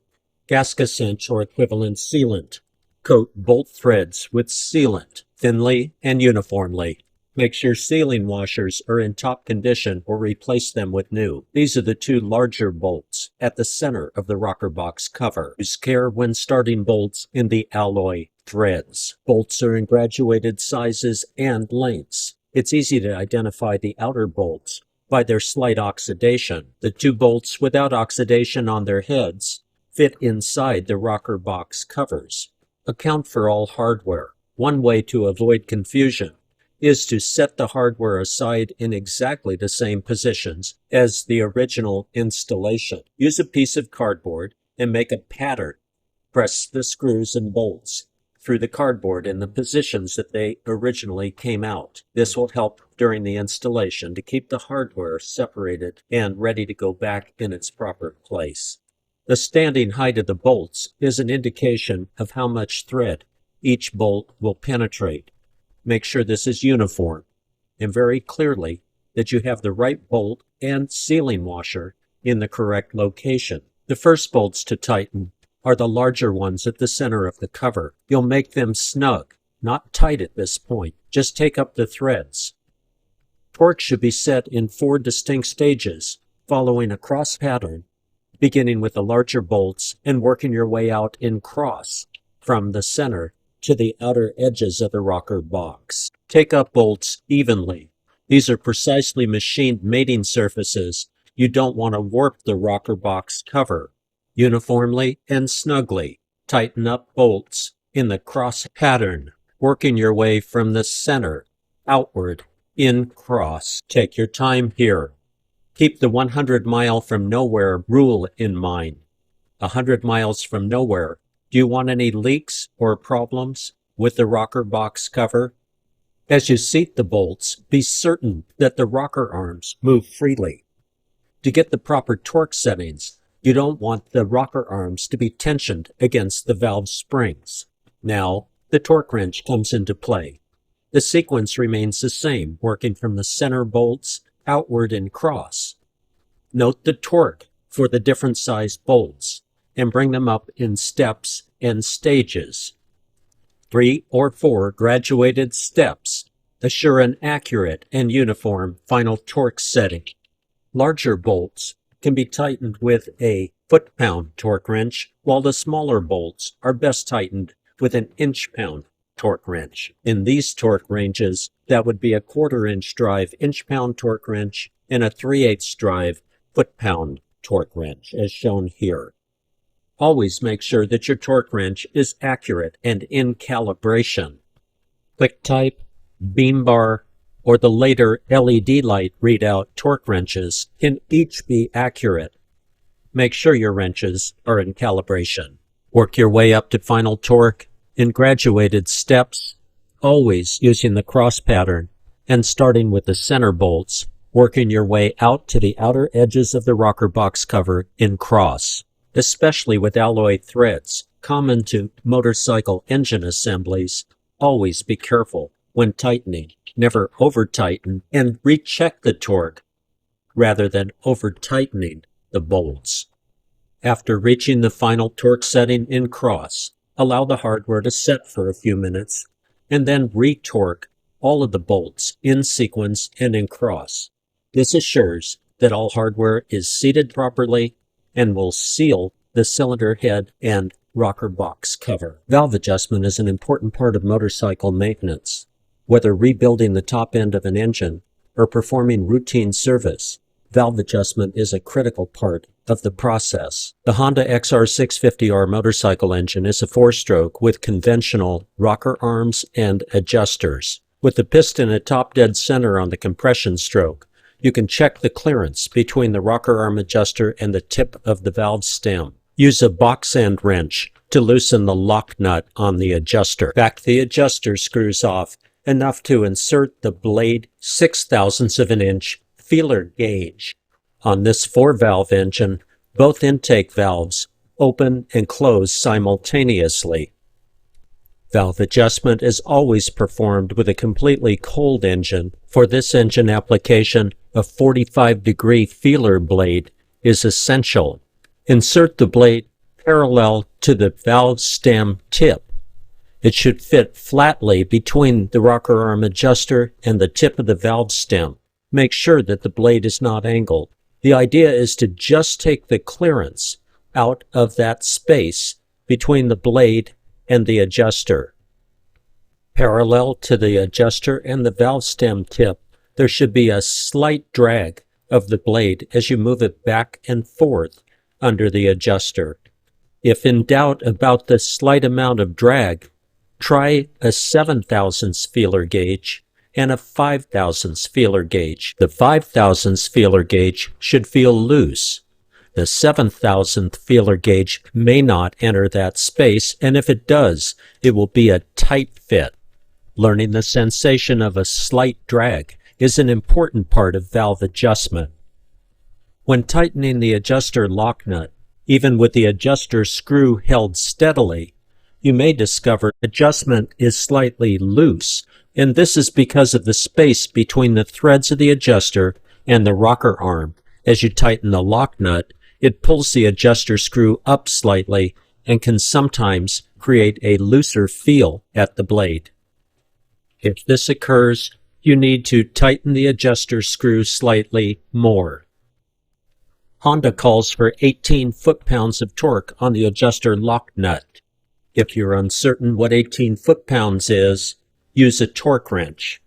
gasket cinch or equivalent sealant. Coat bolt threads with sealant thinly and uniformly. Make sure sealing washers are in top condition or replace them with new. These are the 2 larger bolts at the center of the rocker box cover. Use care when starting bolts in the alloy threads. Bolts are in graduated sizes and lengths. It's easy to identify the outer bolts by their slight oxidation. The 2 bolts without oxidation on their heads fit inside the rocker box covers. Account for all hardware. One way to avoid confusion is to set the hardware aside in exactly the same positions as the original installation. Use a piece of cardboard and make a pattern. Press the screws and bolts through the cardboard in the positions that they originally came out. This will help during the installation to keep the hardware separated and ready to go back in its proper place. The standing height of the bolts is an indication of how much thread each bolt will penetrate. Make sure this is uniform and very clearly that you have the right bolt and sealing washer in the correct location. The first bolts to tighten are the larger ones at the center of the cover. You'll make them snug, not tight at this point. Just take up the threads. Torque should be set in 4 distinct stages, following a cross pattern, beginning with the larger bolts and working your way out in cross from the center to the outer edges of the rocker box. Take up bolts evenly. These are precisely machined mating surfaces. You don't want to warp the rocker box cover. Uniformly and snugly, tighten up bolts in the cross pattern, working your way from the center outward in cross. Take your time here. Keep the 100-mile from nowhere rule in mind. 100 miles from nowhere. Do you want any leaks or problems with the rocker box cover? As you seat the bolts, be certain that the rocker arms move freely. To get the proper torque settings, you don't want the rocker arms to be tensioned against the valve springs. Now, the torque wrench comes into play. The sequence remains the same, working from the center bolts outward in cross. Note the torque for the different sized bolts and bring them up in steps and stages. 3 or 4 graduated steps assure an accurate and uniform final torque setting. Larger bolts can be tightened with a foot-pound torque wrench, while the smaller bolts are best tightened with an inch-pound torque wrench. In these torque ranges, that would be a 1/4-inch drive inch-pound torque wrench and a 3/8 drive foot-pound torque wrench, as shown here. Always make sure that your torque wrench is accurate and in calibration. Quick type, beam bar, or the later LED light readout torque wrenches can each be accurate. Make sure your wrenches are in calibration. Work your way up to final torque in graduated steps, always using the cross pattern and starting with the center bolts, working your way out to the outer edges of the rocker box cover in cross. Especially with alloy threads, common to motorcycle engine assemblies, always be careful when tightening. Never over-tighten and recheck the torque rather than over-tightening the bolts. After reaching the final torque setting in cross, allow the hardware to set for a few minutes and then re-torque all of the bolts in sequence and in cross. This assures that all hardware is seated properly and will seal the cylinder head and rocker box cover. Valve adjustment is an important part of motorcycle maintenance. Whether rebuilding the top end of an engine or performing routine service, valve adjustment is a critical part of the process. The Honda XR650R motorcycle engine is a 4-stroke with conventional rocker arms and adjusters. With the piston at top dead center on the compression stroke, you can check the clearance between the rocker arm adjuster and the tip of the valve stem. Use a box end wrench to loosen the lock nut on the adjuster. Back the adjuster screws off enough to insert the blade 0.6 of an inch feeler gauge. On this 4-valve engine, both intake valves open and close simultaneously. Valve adjustment is always performed with a completely cold engine. For this engine application, a 45-degree feeler blade is essential. Insert the blade parallel to the valve stem tip. It should fit flatly between the rocker arm adjuster and the tip of the valve stem. Make sure that the blade is not angled. The idea is to just take the clearance out of that space between the blade and the adjuster. Parallel to the adjuster and the valve stem tip, there should be a slight drag of the blade as you move it back and forth under the adjuster. If in doubt about the slight amount of drag, try a 0.007 feeler gauge and a 0.005 feeler gauge. The 0.005 feeler gauge should feel loose. The 0.007 feeler gauge may not enter that space, and if it does, it will be a tight fit. Learning the sensation of a slight drag is an important part of valve adjustment. When tightening the adjuster lock nut, even with the adjuster screw held steadily, you may discover adjustment is slightly loose, and this is because of the space between the threads of the adjuster and the rocker arm. As you tighten the lock nut, it pulls the adjuster screw up slightly and can sometimes create a looser feel at the blade. If this occurs, you need to tighten the adjuster screw slightly more. Honda calls for 18 foot-pounds of torque on the adjuster lock nut. If you're uncertain what 18 foot-pounds is, use a torque wrench.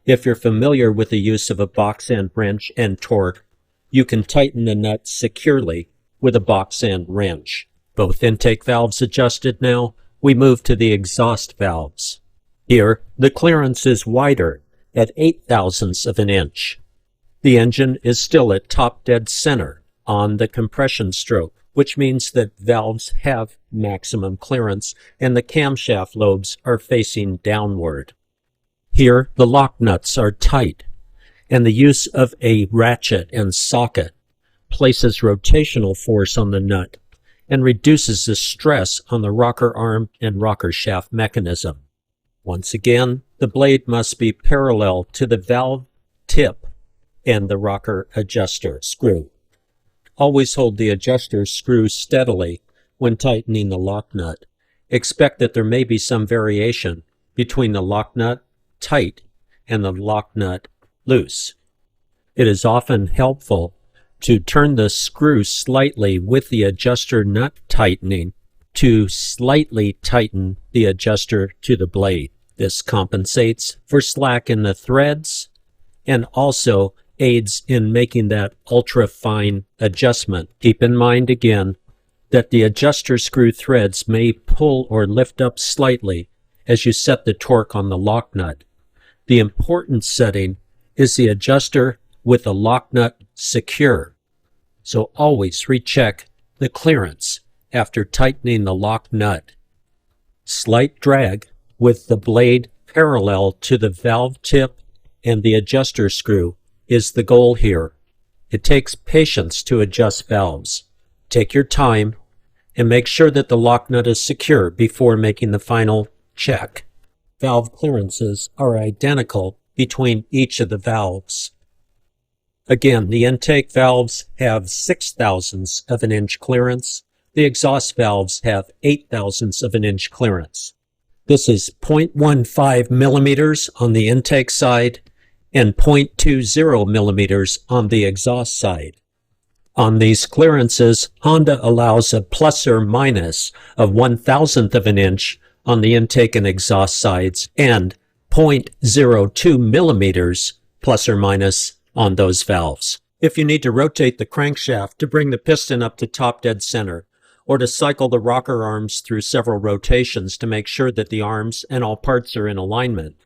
If you're familiar with the use of a box end wrench and torque, you can tighten the nut securely with a box end wrench. Both intake valves adjusted now, we move to the exhaust valves. Here, the clearance is wider at 8 thousandths of an inch. The engine is still at top dead center on the compression stroke, which means that valves have maximum clearance and the camshaft lobes are facing downward. Here, the lock nuts are tight, and the use of a ratchet and socket places rotational force on the nut and reduces the stress on the rocker arm and rocker shaft mechanism. Once again, the blade must be parallel to the valve tip and the rocker adjuster screw. Always hold the adjuster screw steadily when tightening the lock nut. Expect that there may be some variation between the lock nut tight and the lock nut loose. It is often helpful to turn the screw slightly with the adjuster nut tightening to slightly tighten the adjuster to the blade. This compensates for slack in the threads and also aids in making that ultra-fine adjustment. Keep in mind again that the adjuster screw threads may pull or lift up slightly as you set the torque on the lock nut. The important setting is the adjuster with the lock nut secure. So always recheck the clearance after tightening the lock nut. Slight drag with the blade parallel to the valve tip and the adjuster screw is the goal here. It takes patience to adjust valves. Take your time and make sure that the lock nut is secure before making the final check. Valve clearances are identical between each of the valves. Again, the intake valves have 6 thousandths of an inch clearance. The exhaust valves have 8 thousandths of an inch clearance. This is 0.15 millimeters on the intake side and 0.20 millimeters on the exhaust side. On these clearances, Honda allows a plus or minus of 1/1000th of an inch on the intake and exhaust sides and 0.02 millimeters plus or minus on those valves. If you need to rotate the crankshaft to bring the piston up to top dead center, or to cycle the rocker arms through several rotations to make sure that the arms and all parts are in alignment,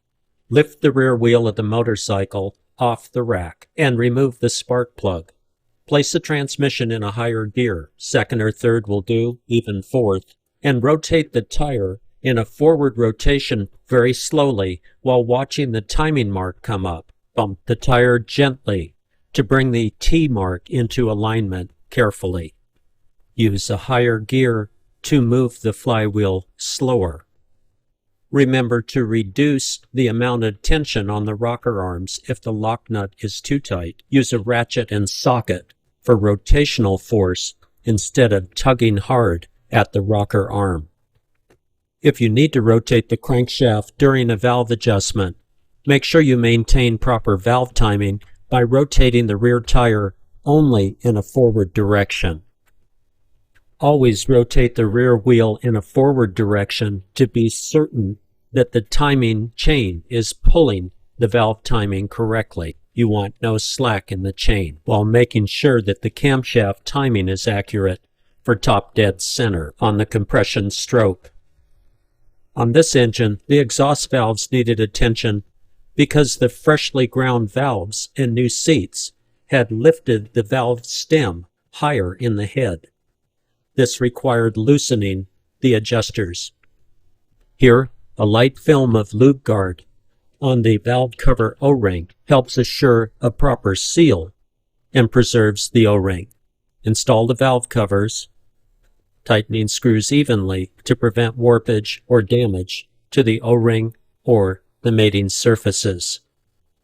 lift the rear wheel of the motorcycle off the rack and remove the spark plug. Place the transmission in a higher gear, second or third will do, even fourth, and rotate the tire in a forward rotation very slowly while watching the timing mark come up. Bump the tire gently to bring the T mark into alignment carefully. Use a higher gear to move the flywheel slower. Remember to reduce the amount of tension on the rocker arms if the lock nut is too tight. Use a ratchet and socket for rotational force instead of tugging hard at the rocker arm. If you need to rotate the crankshaft during a valve adjustment, make sure you maintain proper valve timing by rotating the rear tire only in a forward direction. Always rotate the rear wheel in a forward direction to be certain that the timing chain is pulling the valve timing correctly. You want no slack in the chain, while making sure that the camshaft timing is accurate for top dead center on the compression stroke. On this engine, the exhaust valves needed attention because the freshly ground valves and new seats had lifted the valve stem higher in the head. This required loosening the adjusters. Here, a light film of lube guard on the valve cover O-ring helps assure a proper seal and preserves the O-ring. Install the valve covers, tightening screws evenly to prevent warpage or damage to the O-ring or the mating surfaces.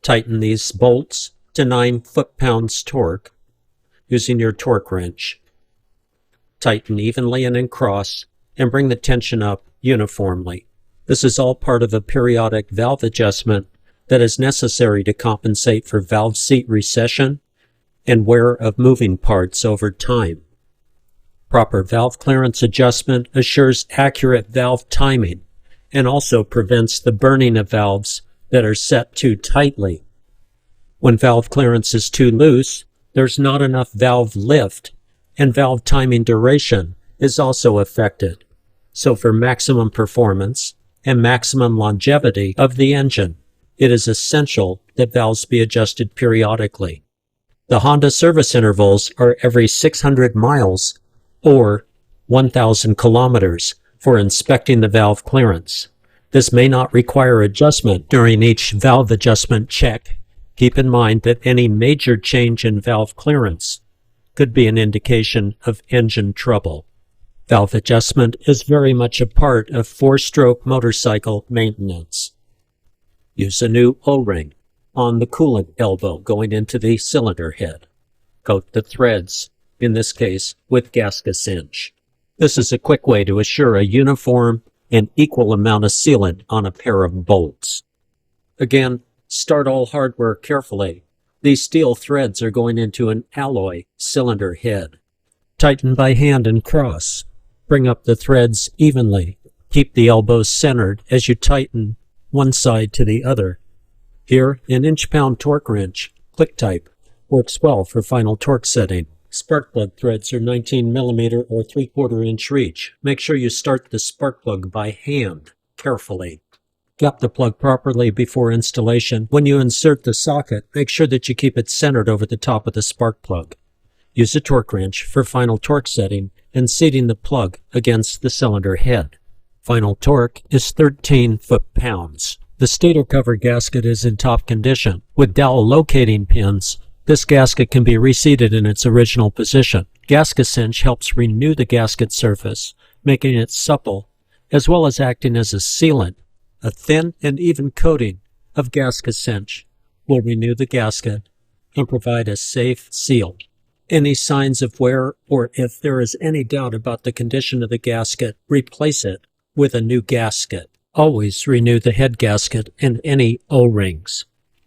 Tighten these bolts to 9 foot-pounds torque using your torque wrench. Tighten evenly and in cross and bring the tension up uniformly. This is all part of a periodic valve adjustment that is necessary to compensate for valve seat recession and wear of moving parts over time. Proper valve clearance adjustment assures accurate valve timing and also prevents the burning of valves that are set too tightly. When valve clearance is too loose, there's not enough valve lift, and valve timing duration is also affected. So for maximum performance and maximum longevity of the engine, it is essential that valves be adjusted periodically. The Honda service intervals are every 600 miles or 1,000 kilometers for inspecting the valve clearance. This may not require adjustment during each valve adjustment check. Keep in mind that any major change in valve clearance could be an indication of engine trouble. Valve adjustment is very much a part of four-stroke motorcycle maintenance. Use a new O-ring on the coolant elbow going into the cylinder head. Coat the threads, in this case with gasket cinch. This is a quick way to assure a uniform and equal amount of sealant on a pair of bolts. Again, start all hardware carefully. These steel threads are going into an alloy cylinder head. Tighten by hand and cross. Bring up the threads evenly. Keep the elbows centered as you tighten one side to the other. Here, an inch-pound torque wrench, click type, works well for final torque setting. Spark plug threads are 19 millimeter or 3/4 inch reach. Make sure you start the spark plug by hand, carefully. Gap the plug properly before installation. When you insert the socket, make sure that you keep it centered over the top of the spark plug. Use a torque wrench for final torque setting and seating the plug against the cylinder head. Final torque is 13 foot-pounds. The stator cover gasket is in top condition. With dowel locating pins, this gasket can be reseated in its original position. Gasket cinch helps renew the gasket surface, making it supple, as well as acting as a sealant. A thin and even coating of gasket cinch will renew the gasket and provide a safe seal. Any signs of wear, or if there is any doubt about the condition of the gasket, replace it with a new gasket. Always renew the head gasket and any O-rings.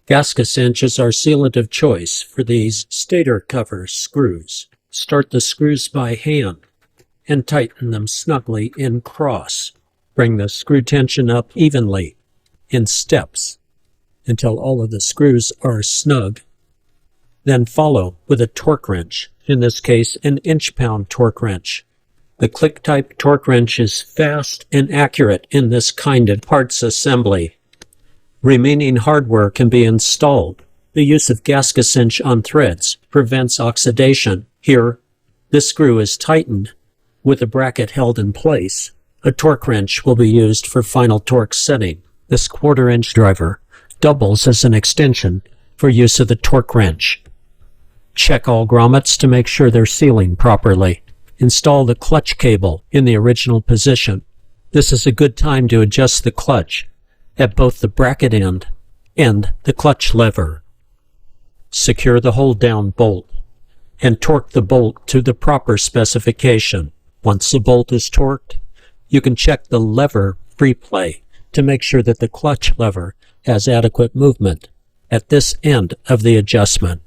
Gasket cinch is our sealant of choice for these stator cover screws. Start the screws by hand and tighten them snugly in cross. Bring the screw tension up evenly in steps until all of the screws are snug. Then follow with a torque wrench, in this case an inch-pound torque wrench. The click-type torque wrench is fast and accurate in this kind of parts assembly. Remaining hardware can be installed. The use of gasket cinch on threads prevents oxidation. Here, this screw is tightened with the bracket held in place. A torque wrench will be used for final torque setting. This 1/4 inch driver doubles as an extension for use of the torque wrench. Check all grommets to make sure they're sealing properly. Install the clutch cable in the original position. This is a good time to adjust the clutch at both the bracket end and the clutch lever. Secure the hold-down bolt and torque the bolt to the proper specification. Once the bolt is torqued, you can check the lever free play to make sure that the clutch lever has adequate movement at this end of the adjustment.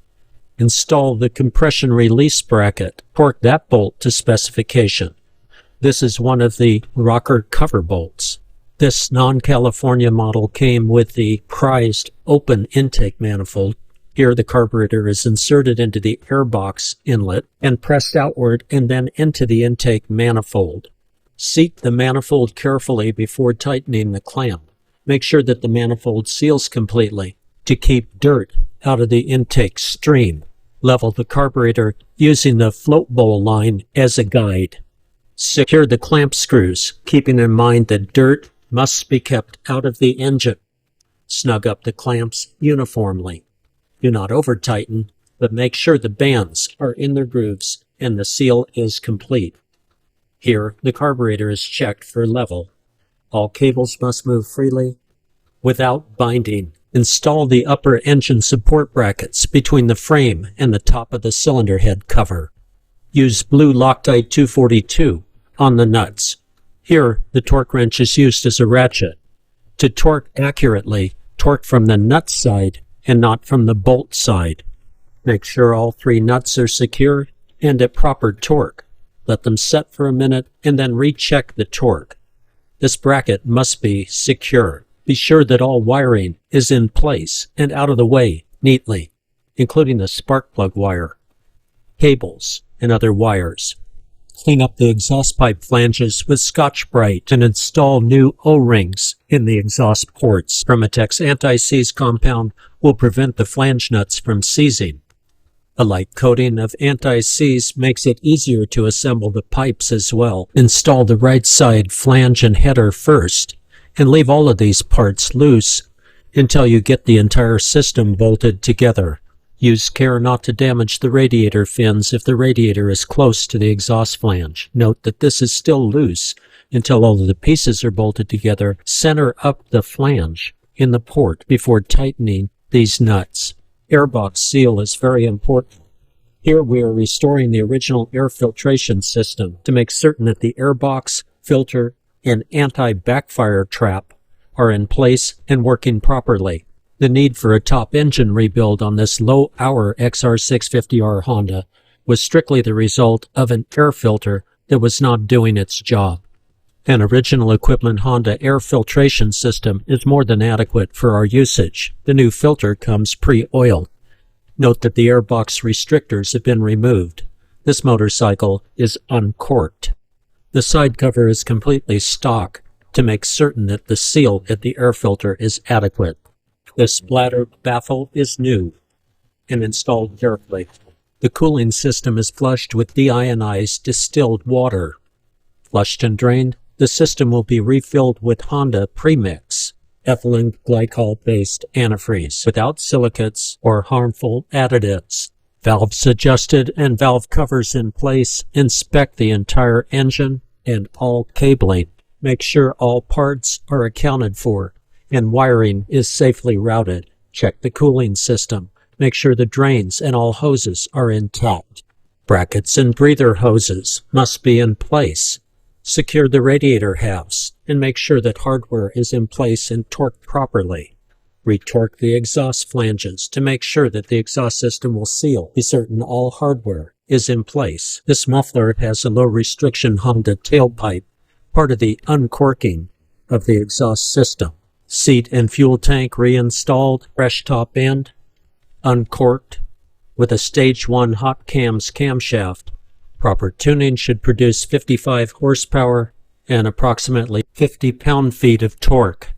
Install the compression release bracket. Torque that bolt to specification. This is one of the rocker cover bolts. This non-California model came with the prized open intake manifold. Here the carburetor is inserted into the airbox inlet and pressed outward and then into the intake manifold. Seat the manifold carefully before tightening the clamp. Make sure that the manifold seals completely to keep dirt out of the intake stream. Level the carburetor using the float bowl line as a guide. Secure the clamp screws, keeping in mind that dirt must be kept out of the engine. Snug up the clamps uniformly. Do not over-tighten, but make sure the bands are in their grooves and the seal is complete. Here, the carburetor is checked for level. All cables must move freely without binding. Install the upper engine support brackets between the frame and the top of the cylinder head cover. Use blue Loctite 242 on the nuts. Here, the torque wrench is used as a ratchet. To torque accurately, torque from the nut side and not from the bolt side. Make sure all 3 nuts are secure and at proper torque. Let them set for a minute and then recheck the torque. This bracket must be secure. Be sure that all wiring is in place and out of the way neatly, including the spark plug wire, cables, and other wires. Clean up the exhaust pipe flanges with Scotch-Brite and install new O-rings in the exhaust ports. Permatex anti-seize compound will prevent the flange nuts from seizing. A light coating of anti-seize makes it easier to assemble the pipes as well. Install the right side flange and header first, and leave all of these parts loose until you get the entire system bolted together. Use care not to damage the radiator fins if the radiator is close to the exhaust flange. Note that this is still loose until all of the pieces are bolted together. Center up the flange in the port before tightening these nuts. Airbox seal is very important. Here we are restoring the original air filtration system to make certain that the airbox, filter, and anti-backfire trap are in place and working properly. The need for a top engine rebuild on this low-hour XR650R Honda was strictly the result of an air filter that was not doing its job. An original equipment Honda air filtration system is more than adequate for our usage. The new filter comes pre-oiled. Note that the airbox restrictors have been removed. This motorcycle is uncorked. The side cover is completely stock to make certain that the seal at the air filter is adequate. The splatter baffle is new and installed carefully. The cooling system is flushed with deionized distilled water. Flushed and drained, the system will be refilled with Honda Premix, ethylene glycol-based antifreeze, without silicates or harmful additives. Valves adjusted and valve covers in place. Inspect the entire engine and all cabling. Make sure all parts are accounted for and wiring is safely routed. Check the cooling system. Make sure the drains and all hoses are intact. Brackets and breather hoses must be in place. Secure the radiator halves and make sure that hardware is in place and torqued properly. Retorque the exhaust flanges to make sure that the exhaust system will seal. Be certain all hardware is in place. This muffler has a low restriction Honda tailpipe, part of the uncorking of the exhaust system. Seat and fuel tank reinstalled, fresh top end, uncorked, with a stage 1 hot cams camshaft. Proper tuning should produce 55 horsepower and approximately 50 pound-feet of torque.